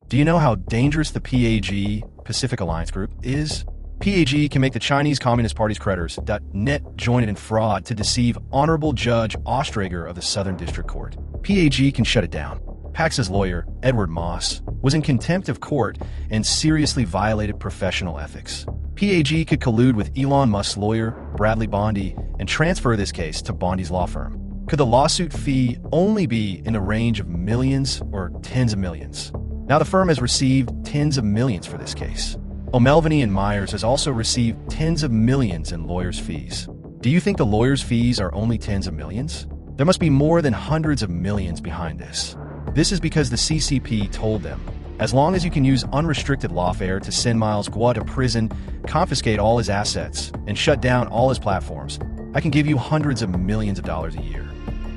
Do you know how dangerous the PAG, Pacific Alliance Group, is? PAG can make the Chinese Communist Party's creditors .net join in fraud to deceive Honorable Judge Ostrager of the Southern District Court. PAG can shut it down. Pax's lawyer, Edward Moss, was in contempt of court and seriously violated professional ethics. PAG could collude with Elon Musk's lawyer, Bradley Bondi, and transfer this case to Bondi's law firm. Could the lawsuit fee only be in the range of millions or tens of millions? Now the firm has received tens of millions for this case. O'Melveny and Myers has also received tens of millions in lawyers' fees. Do you think the lawyers' fees are only tens of millions? There must be more than hundreds of millions behind this. This is because the CCP told them, as long as you can use unrestricted lawfare to send Miles Guo to prison, confiscate all his assets, and shut down all his platforms, I can give you hundreds of millions of dollars a year.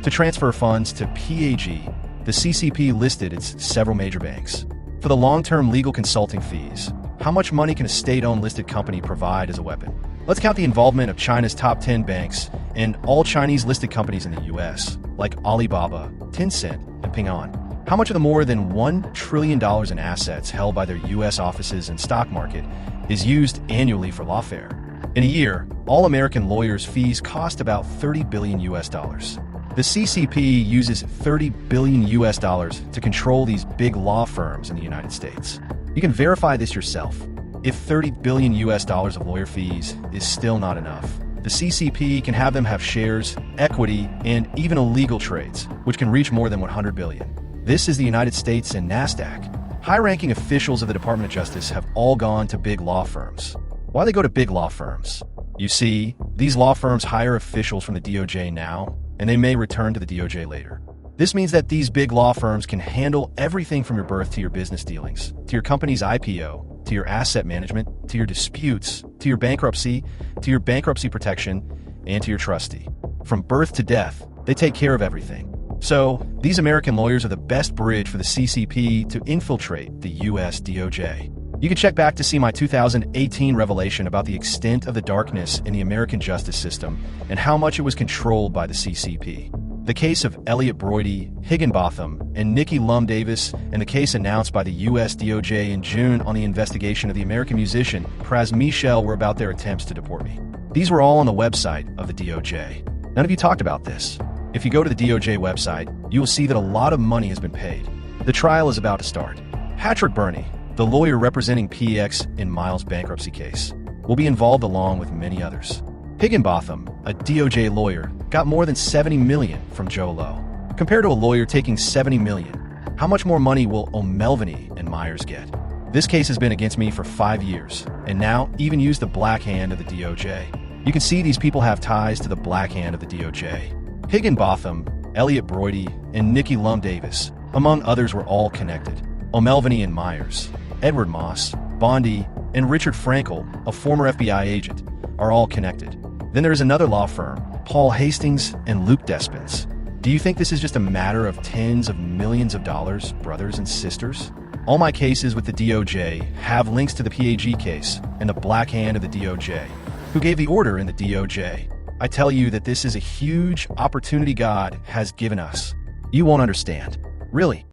To transfer funds to PAG, the CCP listed its several major banks. For the long-term legal consulting fees, how much money can a state-owned listed company provide as a weapon? Let's count the involvement of China's top 10 banks and all Chinese listed companies in the US, like Alibaba, Tencent, and Ping An. How much of the more than $1 trillion in assets held by their US offices and stock market is used annually for lawfare? In a year, all American lawyers' fees cost about $30 billion US. The CCP uses $30 billion US to control these big law firms in the United States. You can verify this yourself. If $30 billion US of lawyer fees is still not enough, the CCP can have them have shares, equity, and even illegal trades, which can reach more than $100 billion. This is the United States and NASDAQ. High-ranking officials of the Department of Justice have all gone to big law firms. Why they go to big law firms? You see, these law firms hire officials from the DOJ now, and they may return to the DOJ later. This means that these big law firms can handle everything from your birth to your business dealings, to your company's IPO, to your asset management, to your disputes, to your bankruptcy protection, and to your trustee. From birth to death, they take care of everything. So, these American lawyers are the best bridge for the CCP to infiltrate the US DOJ. You can check back to see my 2018 revelation about the extent of the darkness in the American justice system and how much it was controlled by the CCP. The case of Elliot Broidy, Higginbotham, and Nikki Lum Davis, and the case announced by the US DOJ in June on the investigation of the American musician Pras Michel were about their attempts to deport me. These were all on the website of the DOJ. None of you talked about this. If you go to the DOJ website, you will see that a lot of money has been paid. The trial is about to start. Patrick Burney, the lawyer representing PX in Miles' bankruptcy case, will be involved along with many others. Higginbotham, a DOJ lawyer, got more than $70 million from Joe Lowe. Compared to a lawyer taking $70 million, how much more money will O'Melveny and Myers get? This case has been against me for 5 years, and now even use the black hand of the DOJ. You can see these people have ties to the black hand of the DOJ. Higginbotham, Elliot Broidy, and Nikki Lum Davis, among others, were all connected. O'Melveny and Myers, Edward Moss, Bondi, and Richard Frankel, a former FBI agent, are all connected. Then there is another law firm, Paul Hastings and Luke Despens. Do you think this is just a matter of tens of millions of dollars, brothers and sisters? All my cases with the DOJ have links to the PAG case and the black hand of the DOJ. Who gave the order in the DOJ? I tell you that this is a huge opportunity God has given us. You won't understand. Really.